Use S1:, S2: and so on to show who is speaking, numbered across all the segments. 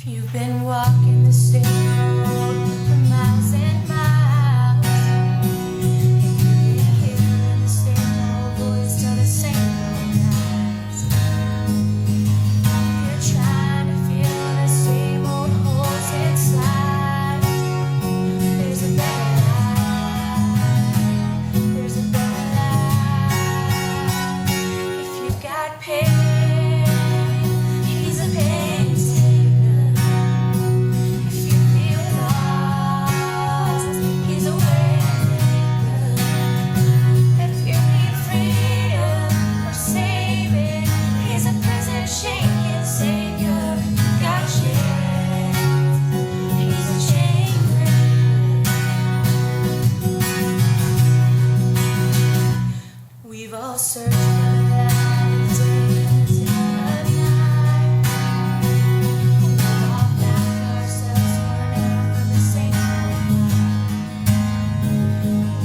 S1: You've been walking the same road for miles and miles. If you've been hearing the same old voice tell the same old lies. If you're trying to fill the same old holes inside, there's a better life. There's a better life. If you've got pain, he's a pain taker. If you feel lost, he's a way maker. If you need freedom or saving, he's a prison shaking savior. Got chains, he's a chain breaker. We've all searched for lives in the night. We've all found ourselves running from the same old lie.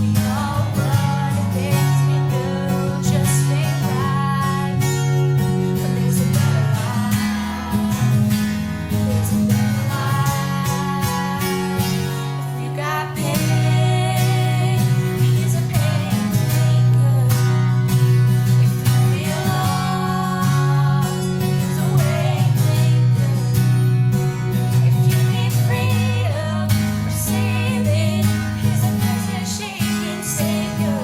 S1: We've all run to things we know just ain't right. But there's a better life. There's a better life. If you got pain, he's a pain taker. If you feel lost, he's a way maker. If you need freedom or saving, he's a prison shaking savior.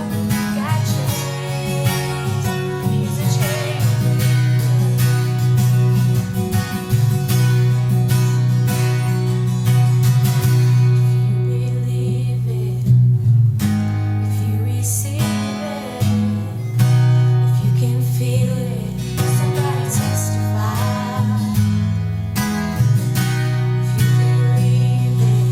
S1: Got chains, he's a chain breaker. If you believe it, if you receive it, if you can feel it, somebody testify. If you believe it,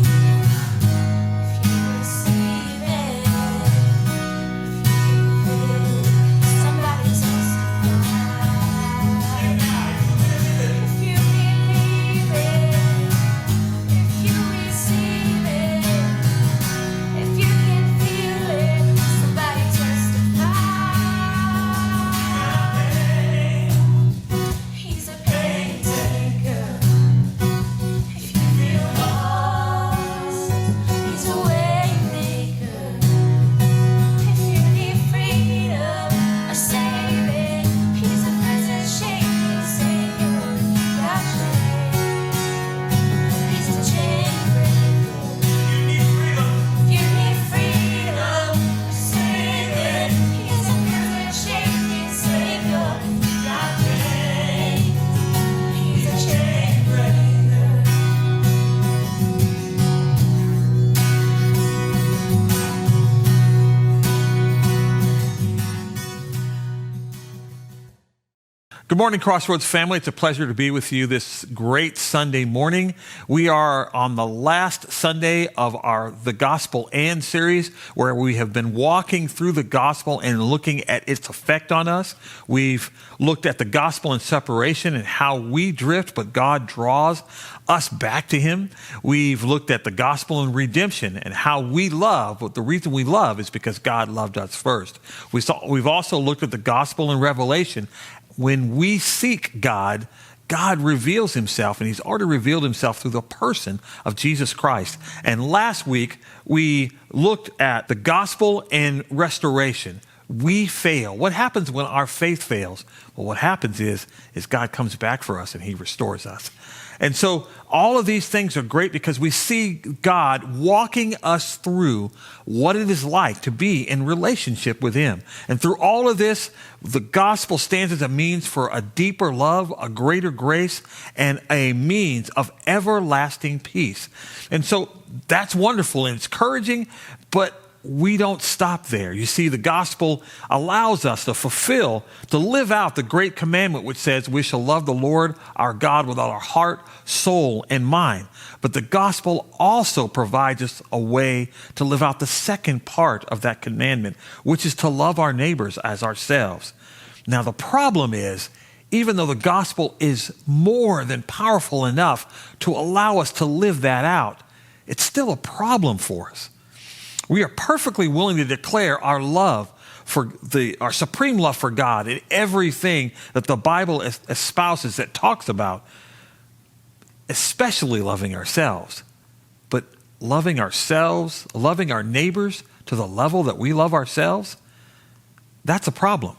S1: if you receive it, if you can feel it, somebody testify. If you believe it, if you receive it, if you can feel it, somebody testify. He's a pain taker. If you feel lost, he's a way maker. If you need freedom or saving, he's a prison shaking savior. Got chains, he's a chain breaker. If you need freedom or saving, he's a prison shaking savior. Got chains, he's a chain breaker.
S2: Good morning, Crossroads family. It's a pleasure to be with you this great Sunday morning. We are on the last Sunday of our The Gospel And series, where we have been walking through the gospel and looking at its effect on us. We've looked at the gospel and separation and how we drift, but God draws us back to him. We've looked at the gospel and redemption and how we love. But the reason we love is because God loved us first. We've also looked at the gospel and revelation. When we seek God, God reveals himself, and he's already revealed himself through the person of Jesus Christ. And last week, we looked at the gospel and restoration. We fail. What happens when our faith fails? Well, what happens is God comes back for us and he restores us. And so all of these things are great because we see God walking us through what it is like to be in relationship with him. And through all of this, the gospel stands as a means for a deeper love, a greater grace, and a means of everlasting peace. And so that's wonderful and it's encouraging, but we don't stop there. You see, the gospel allows us to live out the great commandment which says we shall love the Lord our God with all our heart, soul, and mind. But the gospel also provides us a way to live out the second part of that commandment, which is to love our neighbors as ourselves. Now, the problem is, even though the gospel is more than powerful enough to allow us to live that out, it's still a problem for us. We are perfectly willing to declare our supreme love for God in everything that the Bible espouses, that talks about. especially loving ourselves. But loving ourselves, loving our neighbors to the level that we love ourselves, that's a problem.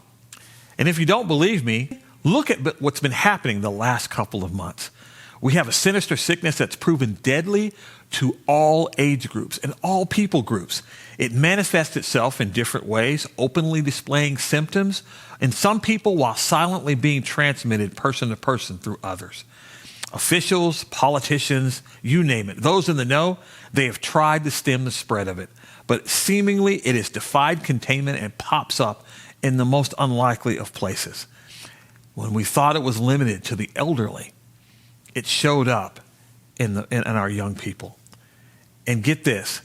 S2: And if you don't believe me, look at what's been happening the last couple of months. We have a sinister sickness that's proven deadly to all age groups and all people groups. It manifests itself in different ways, openly displaying symptoms in some people while silently being transmitted person to person through others. Officials, politicians, you name it, those in the know, they have tried to stem the spread of it. But seemingly it has defied containment and pops up in the most unlikely of places. When we thought it was limited to the elderly, it showed up in our young people. And get this,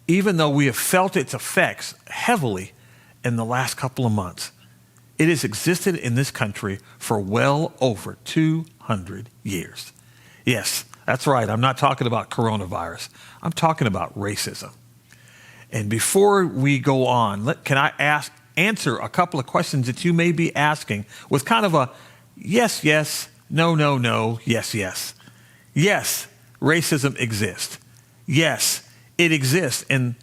S2: even though we have felt its effects heavily in the last couple of months, it has existed in this country for well over 200 years. Yes, that's right. I'm not talking about coronavirus. I'm talking about racism. And before we go on, can I answer a couple of questions that you may be asking with kind of a yes, yes, no, no, no, yes, yes. Yes, racism exists. Yes, it exists in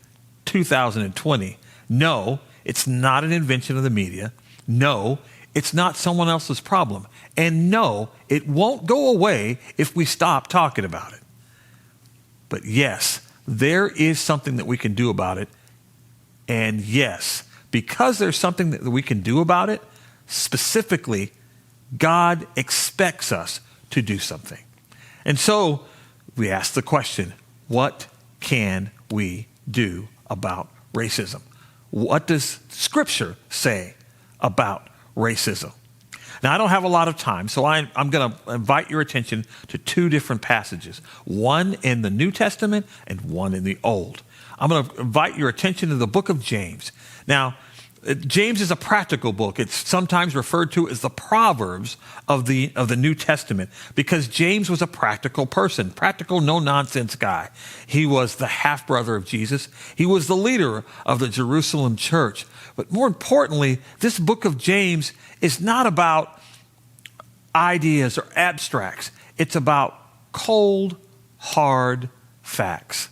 S2: 2020. No, it's not an invention of the media. No, it's not someone else's problem. And no, it won't go away if we stop talking about it. But yes, there is something that we can do about it. And yes, because there's something that we can do about it, specifically, God expects us to do something. And so we ask the question, what can we do about racism? What does Scripture say about racism? Now, I don't have a lot of time, so I'm going to invite your attention to two different passages, one in the New Testament and one in the Old. I'm going to invite your attention to the book of James. Now, James is a practical book. It's sometimes referred to as the Proverbs of the New Testament because James was a practical person, practical, no-nonsense guy. He was the half-brother of Jesus. He was the leader of the Jerusalem church. But more importantly, this book of James is not about ideas or abstracts. It's about cold, hard facts.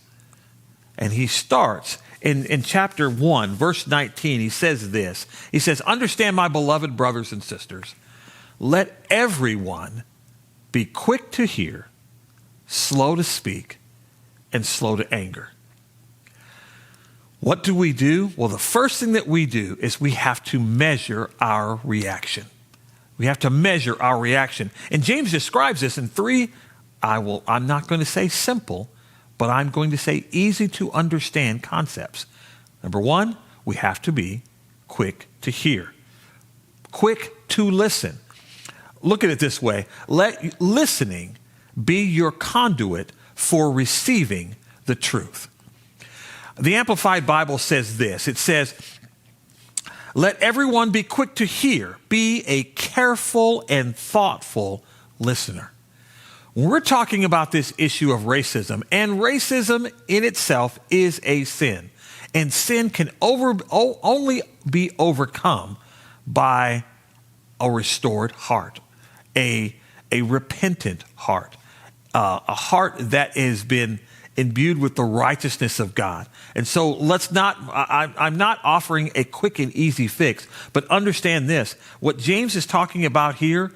S2: And he starts in chapter 1, verse 19, he says this. He says, "Understand, my beloved brothers and sisters, let everyone be quick to hear, slow to speak, and slow to anger." What do we do? Well, the first thing that we do is we have to measure our reaction. We have to measure our reaction. And James describes this in three, I'm not going to say simple, but I'm going to say easy to understand concepts. Number one, we have to be quick to hear, quick to listen. Look at it this way. Let listening be your conduit for receiving the truth. The Amplified Bible says this. It says, "Let everyone be quick to hear, be a careful and thoughtful listener." When we're talking about this issue of racism, and racism in itself is a sin, and sin can only be overcome by a restored heart, a repentant heart, a heart that has been imbued with the righteousness of God. And so I'm not offering a quick and easy fix, but understand this. What James is talking about here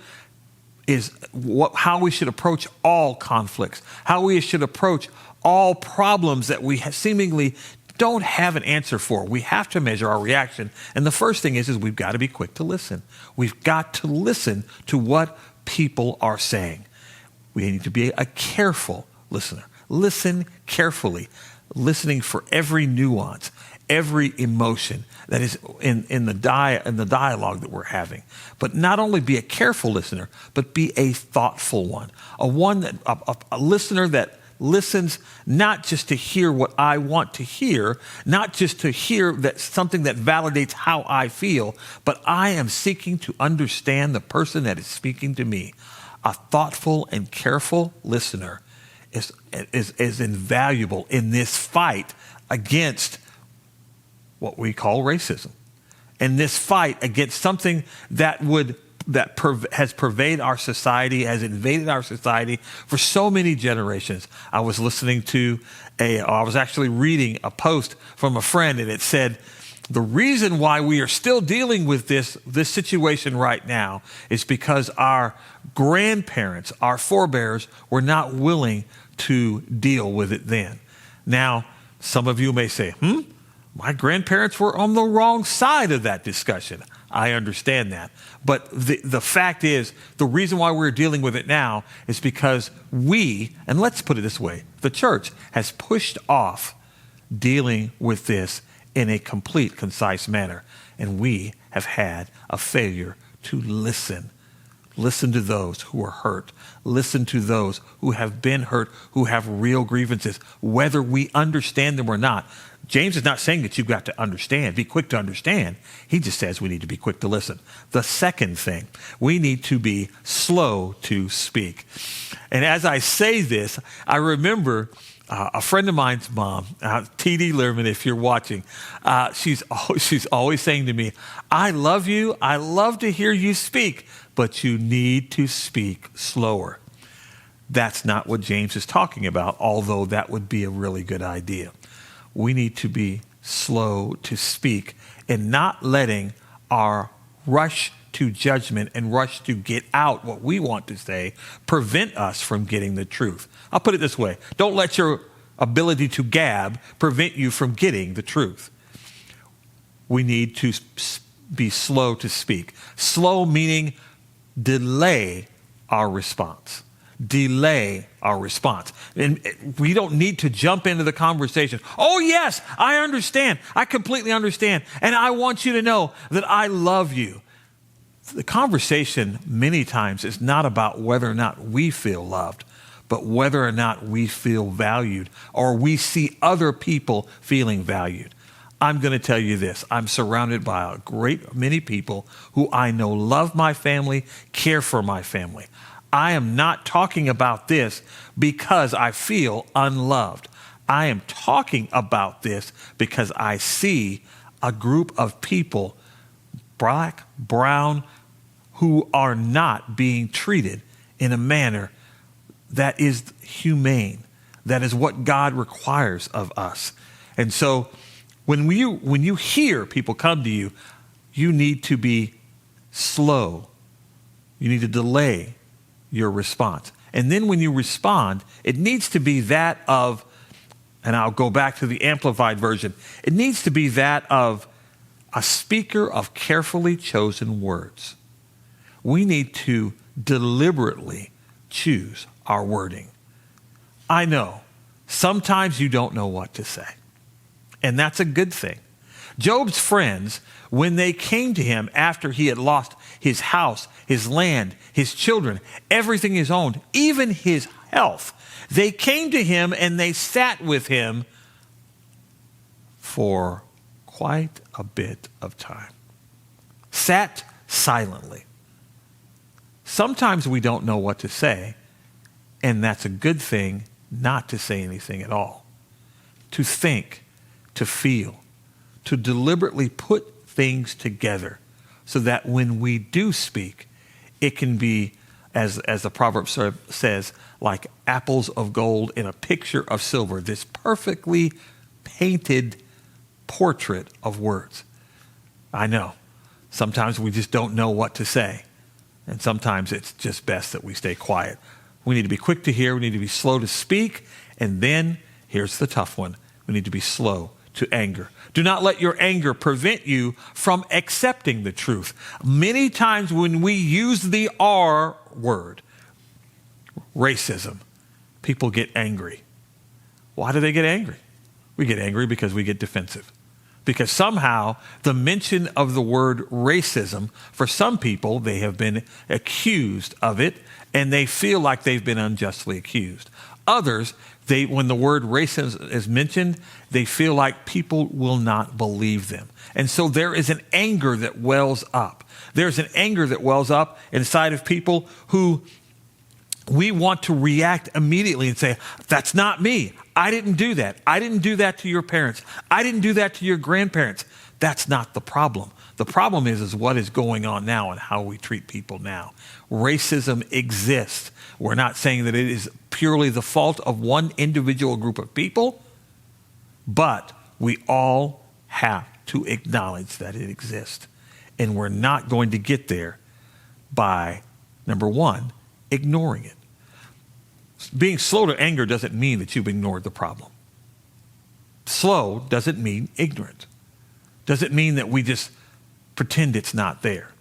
S2: is how we should approach all conflicts, how we should approach all problems that we seemingly don't have an answer for. We have to measure our reaction. And the first thing is we've got to be quick to listen. We've got to listen to what people are saying. We need to be a careful listener. Listen carefully, listening for every nuance, every emotion that is in the dialogue that we're having. But not only be a careful listener, but be a thoughtful one, a listener that listens not just to hear what I want to hear, not just to hear that something that validates how I feel, but I am seeking to understand the person that is speaking to me. A thoughtful and careful listener is invaluable in this fight against what we call racism, and this fight against something that would has pervaded our society, has invaded our society for so many generations. I was actually reading a post from a friend, and it said, the reason why we are still dealing with this situation right now is because our grandparents, our forebears, were not willing to deal with it then. Now, some of you may say, my grandparents were on the wrong side of that discussion. I understand that. But the fact is, the reason why we're dealing with it now is because we, and let's put it this way, the church has pushed off dealing with this in a complete, concise manner. And we have had a failure to listen. Listen to those who are hurt. Listen to those who have been hurt, who have real grievances, whether we understand them or not. James is not saying that you've got to understand, be quick to understand. He just says we need to be quick to listen. The second thing, we need to be slow to speak. And as I say this, I remember a friend of mine's mom, T.D. Lehrman, if you're watching, she's always saying to me, I love you. I love to hear you speak, but you need to speak slower. That's not what James is talking about, although that would be a really good idea. We need to be slow to speak and not letting our rush to judgment and rush to get out what we want to say prevent us from getting the truth. I'll put it this way. Don't let your ability to gab prevent you from getting the truth. We need to be slow to speak. Slow meaning delay our response. Delay our response. And we don't need to jump into the conversation. Oh, yes, I understand. I completely understand. And I want you to know that I love you. The conversation many times is not about whether or not we feel loved, but whether or not we feel valued or we see other people feeling valued. I'm going to tell you this. I'm surrounded by a great many people who I know love my family, care for my family. I am not talking about this because I feel unloved. I am talking about this because I see a group of people, black, brown, who are not being treated in a manner that is humane. That is what God requires of us. And so when you hear people come to you, you need to be slow. You need to delay your response. And then when you respond, it needs to be that of, and I'll go back to the amplified version, it needs to be that of a speaker of carefully chosen words. We need to deliberately choose our wording. I know sometimes you don't know what to say, and that's a good thing. Job's friends, when they came to him after he had lost his house, his land, his children, everything he owned, even his health, they came to him and they sat with him for quite a bit of time. Sat silently. Sometimes we don't know what to say, and that's a good thing not to say anything at all. To think, to feel, to deliberately put things together so that when we do speak, it can be, as the proverb says, like apples of gold in a picture of silver, this perfectly painted portrait of words. I know. Sometimes we just don't know what to say. And sometimes it's just best that we stay quiet. We need to be quick to hear. We need to be slow to speak. And then, here's the tough one. We need to be slow to anger. Do not let your anger prevent you from accepting the truth. Many times when we use the R word, racism, people get angry. Why do they get angry? We get angry because we get defensive. Because somehow the mention of the word racism, for some people, they have been accused of it, and they feel like they've been unjustly accused. Others, when the word racism is mentioned, they feel like people will not believe them. And so there is an anger that wells up. There's an anger that wells up inside of people who we want to react immediately and say, that's not me. I didn't do that. I didn't do that to your parents. I didn't do that to your grandparents. That's not the problem. The problem is what is going on now and how we treat people now. Racism exists. We're not saying that it is purely the fault of one individual group of people, but we all have to acknowledge that it exists. And we're not going to get there by, number one, ignoring it. Being slow to anger doesn't mean that you've ignored the problem. Slow doesn't mean ignorant. Doesn't mean that we just pretend it's not there.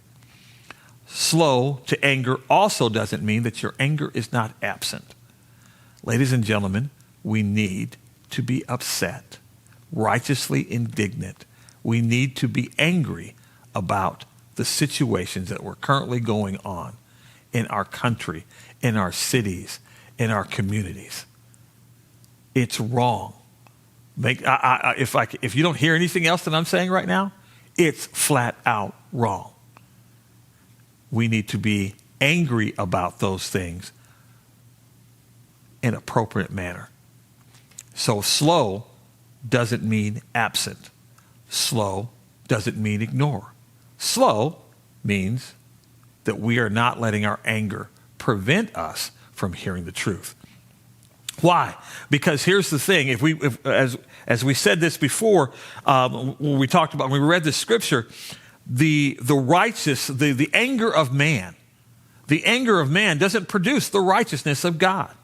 S2: Slow to anger also doesn't mean that your anger is not absent. Ladies and gentlemen, we need to be upset, righteously indignant. We need to be angry about the situations that were currently going on in our country, in our cities, in our communities. It's wrong. If you don't hear anything else that I'm saying right now, it's flat out wrong. We need to be angry about those things in an appropriate manner. So slow doesn't mean absent. Slow doesn't mean ignore. Slow means that we are not letting our anger prevent us from hearing the truth. Why? Because here's the thing. As we said this before, when we read the scripture, the anger of man doesn't produce the righteousness of God.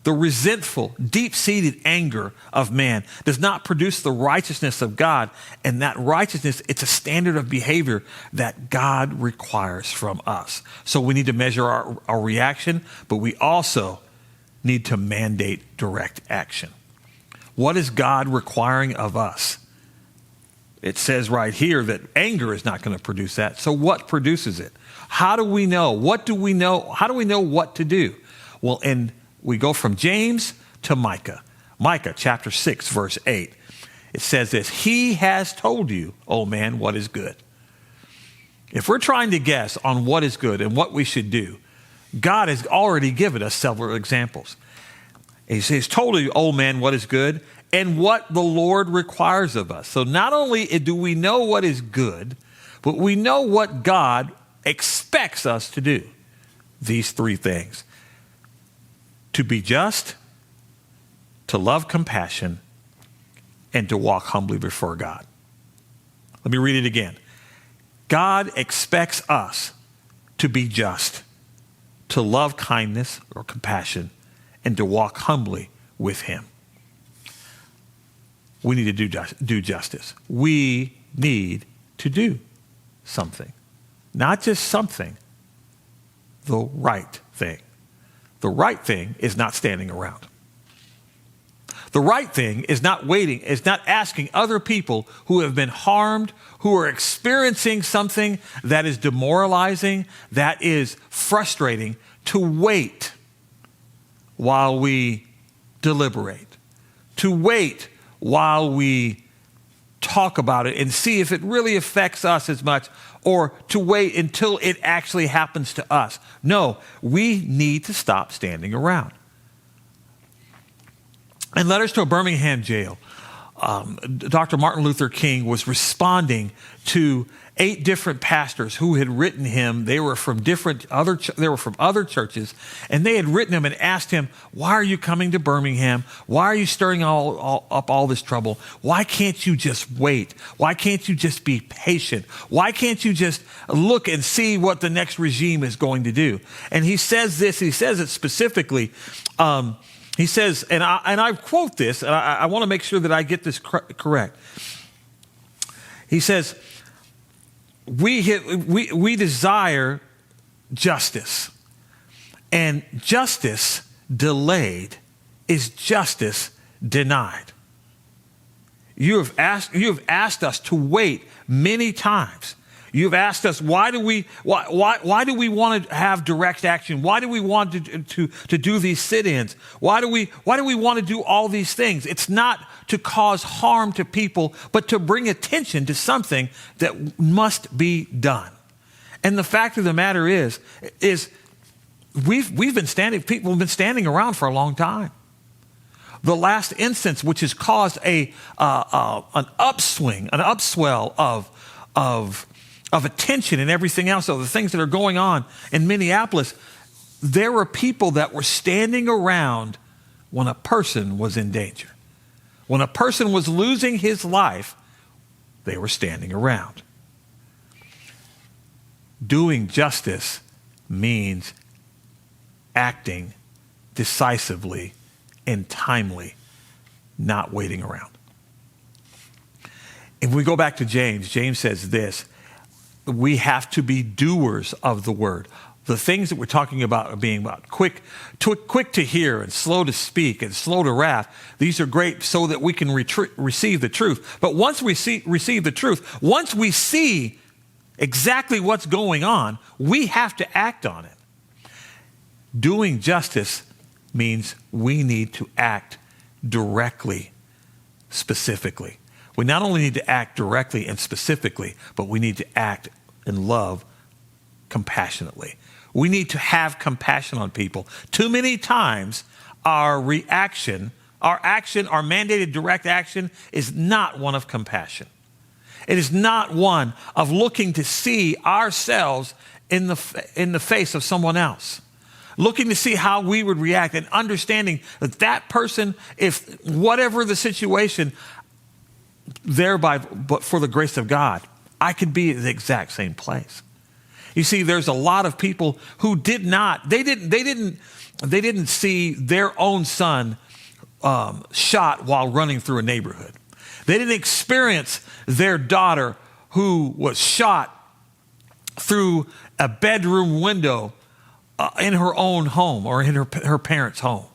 S2: The resentful, deep-seated anger of man does not produce the righteousness of God. And that righteousness, it's a standard of behavior that God requires from us. So we need to measure our reaction, but we also need to mandate direct action. What is God requiring of us? It says right here that anger is not going to produce that. So what produces it? How do we know? What do we know? How do we know what to do? Well, we go from James to Micah. Micah chapter 6, verse 8. It says this: He has told you, O man, what is good. If we're trying to guess on what is good and what we should do, God has already given us several examples. He's told you, O man, what is good and what the Lord requires of us. So not only do we know what is good, but we know what God expects us to do. These three things: to be just, to love compassion, and to walk humbly before God. Let me read it again. God expects us to be just, to love kindness or compassion, and to walk humbly with him. We need to do justice. We need to do something. Not just something, the right thing. The right thing is not standing around. The right thing is not waiting, is not asking other people who have been harmed, who are experiencing something that is demoralizing, that is frustrating, to wait while we deliberate, to wait while we talk about it and see if it really affects us as much, or to wait until it actually happens to us. No, we need to stop standing around. In letters to a Birmingham jail, Dr. Martin Luther King was responding to 8 different pastors who had written him. They were from other churches, and they had written him and asked him, "Why are you coming to Birmingham? Why are you stirring up all this trouble? Why can't you just wait? Why can't you just be patient? Why can't you just look and see what the next regime is going to do?" And he says this. He says it specifically. He says, and I quote this, and I want to make sure that I get this correct. He says, we desire justice, and justice delayed is justice denied. You have asked us to wait many times. You've asked us, why do we want to have direct action? Why do we want to do these sit-ins? Why do we want to do all these things? It's not to cause harm to people, but to bring attention to something that must be done. And the fact of the matter is people have been standing around for a long time. The last instance, which has caused an upswell of attention and everything else, of the things that are going on in Minneapolis, there were people that were standing around when a person was in danger. When a person was losing his life, they were standing around. Doing justice means acting decisively and timely, not waiting around. If we go back to James, James says this: we have to be doers of the word. The things that we're talking about are being about quick to hear and slow to speak and slow to wrath. These are great so that we can receive the truth. But once we receive the truth, once we see exactly what's going on, we have to act on it. Doing justice means we need to act directly, specifically. We not only need to act directly and specifically, but we need to act in love compassionately. We need to have compassion on people. Too many times, our mandated direct action is not one of compassion. It is not one of looking to see ourselves in the face of someone else, looking to see how we would react and understanding that that person, if whatever the situation, thereby, but for the grace of God, I could be at the exact same place. You see, there's a lot of people who didn't see their own son shot while running through a neighborhood. They didn't experience their daughter who was shot through a bedroom window in her own home or in her parents' home.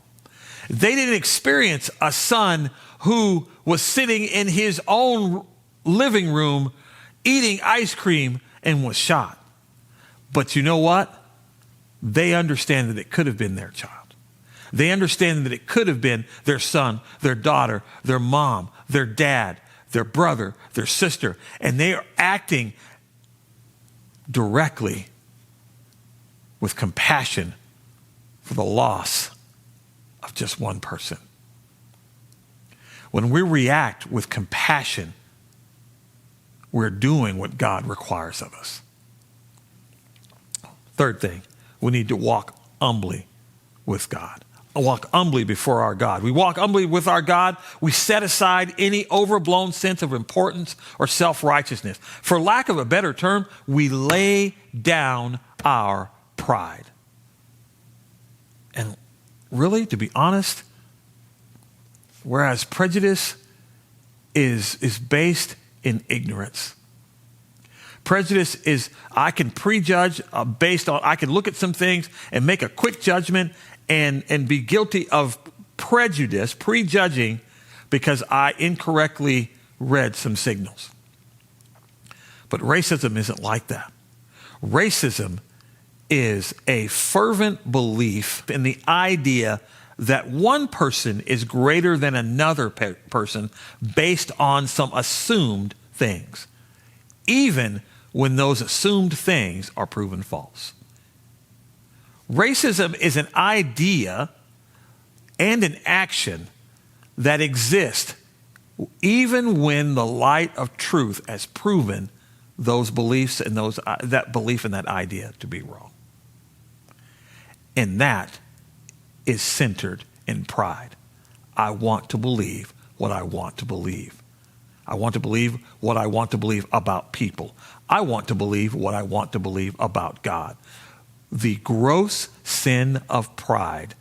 S2: They didn't experience a son who was sitting in his own living room eating ice cream and was shot. But you know what? They understand that it could have been their child. They understand that it could have been their son, their daughter, their mom, their dad, their brother, their sister. And they are acting directly with compassion for the loss of just one person. When we react with compassion, we're doing what God requires of us. Third thing, we need to walk humbly with God. Walk humbly before our God. We walk humbly with our God. We set aside any overblown sense of importance or self-righteousness. For lack of a better term, we lay down our pride. And really, to be honest, whereas prejudice is based in ignorance. Prejudice is, I can prejudge I can look at some things and make a quick judgment and be guilty of prejudice, prejudging, because I incorrectly read some signals. But racism isn't like that. Racism is a fervent belief in the idea that one person is greater than another person based on some assumed things, even when those assumed things are proven false. Racism is an idea and an action that exists even when the light of truth has proven those beliefs and that belief and that idea to be wrong. And that is centered in pride. I want to believe what I want to believe. I want to believe what I want to believe about people. I want to believe what I want to believe about God. The gross sin of pride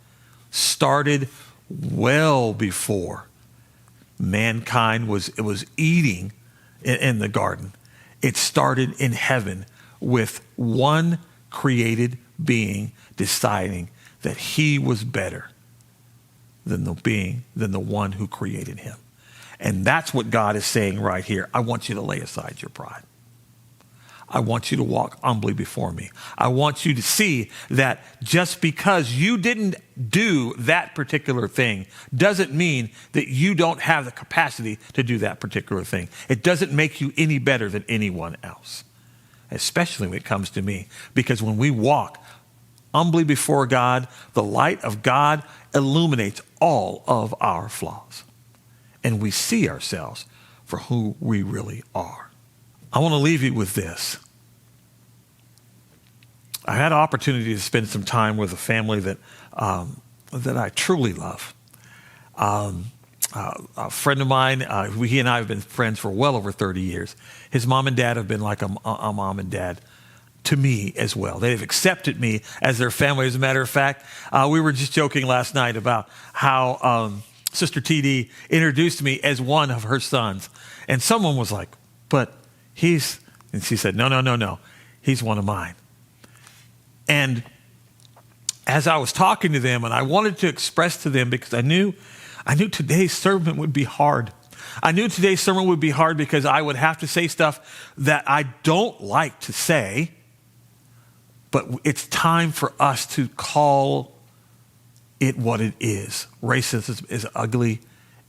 S2: started well before mankind was eating in the garden. It started in heaven with one created being deciding that he was better than the one who created him. And that's what God is saying right here. I want you to lay aside your pride. I want you to walk humbly before me. I want you to see that just because you didn't do that particular thing doesn't mean that you don't have the capacity to do that particular thing. It doesn't make you any better than anyone else, especially when it comes to me. Because when we walk humbly before God, the light of God illuminates all of our flaws. And we see ourselves for who we really are. I want to leave you with this. I had an opportunity to spend some time with a family that I truly love. A friend of mine, he and I have been friends for well over 30 years. His mom and dad have been like a mom and dad to me as well. They've accepted me as their family. As a matter of fact, we were just joking last night about how Sister TD introduced me as one of her sons. And someone was like, but and she said, no, he's one of mine. And as I was talking to them, and I wanted to express to them, because I knew today's sermon would be hard. I knew today's sermon would be hard because I would have to say stuff that I don't like to say, but it's time for us to call it what it is. Racism is ugly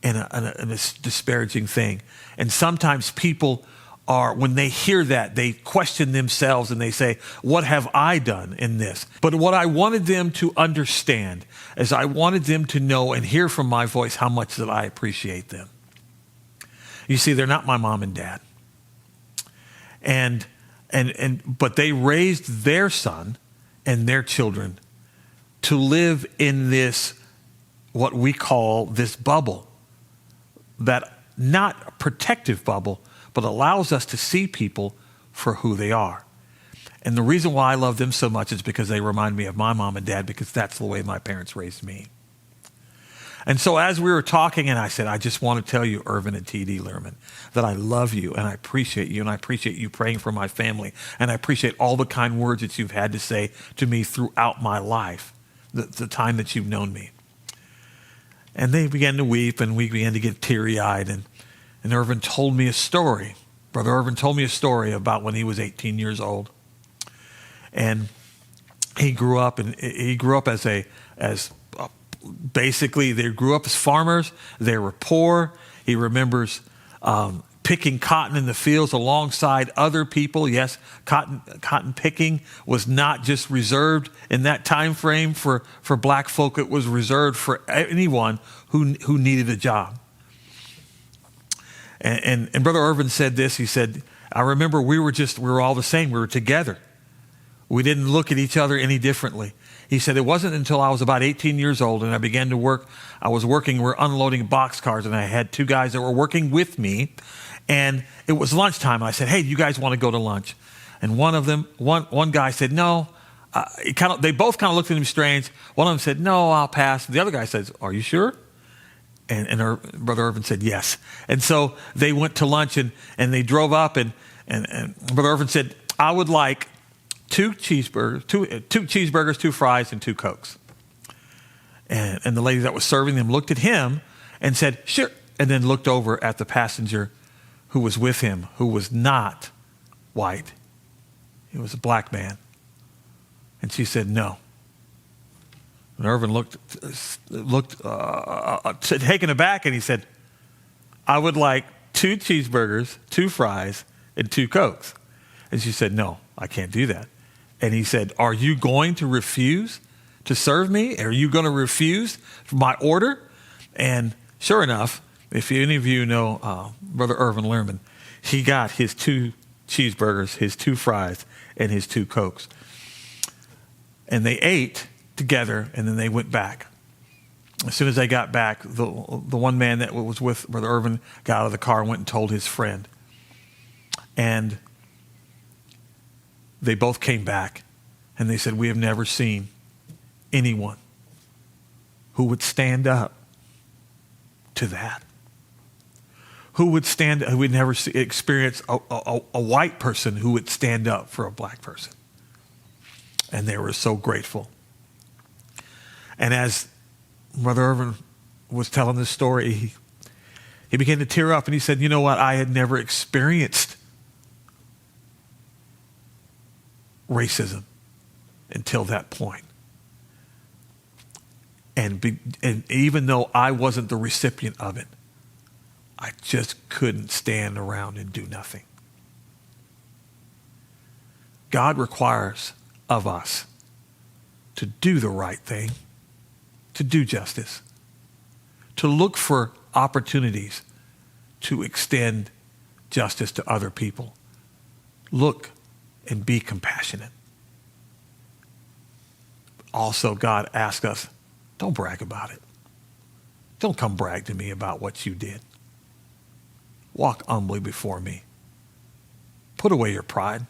S2: and a disparaging thing. And sometimes people when they hear that, they question themselves and they say, what have I done in this? But what I wanted them to understand is I wanted them to know and hear from my voice how much that I appreciate them. You see, they're not my mom and dad. But they raised their son and their children to live in this, what we call this bubble, that not a protective bubble, but allows us to see people for who they are. And the reason why I love them so much is because they remind me of my mom and dad, because that's the way my parents raised me. And so as we were talking, and I said, I just want to tell you, Irvin and T.D. Lehrman, that I love you and I appreciate you, and I appreciate you praying for my family, and I appreciate all the kind words that you've had to say to me throughout my life, the time that you've known me. And they began to weep, and we began to get teary-eyed, and Irvin told me a story. Brother Irvin told me a story about when he was 18 years old. And he grew up basically they grew up as farmers. They were poor. He remembers picking cotton in the fields alongside other people. Yes, cotton picking was not just reserved in that time frame for black folk. It was reserved for anyone who needed a job. And Brother Irvin said this. He said, I remember we were all the same. We were together. We didn't look at each other any differently. He said, it wasn't until I was about 18 years old and I began to work. We're unloading boxcars, and I had two guys that were working with me, and it was lunchtime. I said, hey, you guys want to go to lunch? And one guy said, no. They both kind of looked at him strange. One of them said, no, I'll pass. The other guy says, are you sure? And Brother Irvin said, yes. And so they went to lunch, and they drove up, and Brother Irvin said, I would like two cheeseburgers, 2 fries, and 2 Cokes. And the lady that was serving them looked at him and said, sure. And then looked over at the passenger who was with him, who was not white. He was a black man. And she said, no. And Irvin looked taken aback, and he said, I would like 2 cheeseburgers, 2 fries, and 2 Cokes. And she said, no, I can't do that. And he said, are you going to refuse to serve me? Are you going to refuse my order? And sure enough, if any of you know Brother Irvin Lehrman, he got his 2 cheeseburgers, his 2 fries, and his 2 Cokes. And they ate together, and then they went back. As soon as they got back, the one man that was with Brother Irvin got out of the car and went and told his friend. And they both came back, and they said, we have never seen anyone who would stand up to that. Who would never experience a white person who would stand up for a black person. And they were so grateful. And as Brother Irvin was telling this story, he began to tear up, and he said, you know what? I had never experienced racism until that point. And even though I wasn't the recipient of it, I just couldn't stand around and do nothing. God requires of us to do the right thing, to do justice, to look for opportunities to extend justice to other people, Look and be compassionate. Also, God asks us, don't brag about it. Don't come brag to me about what you did. Walk humbly before me. Put away your pride.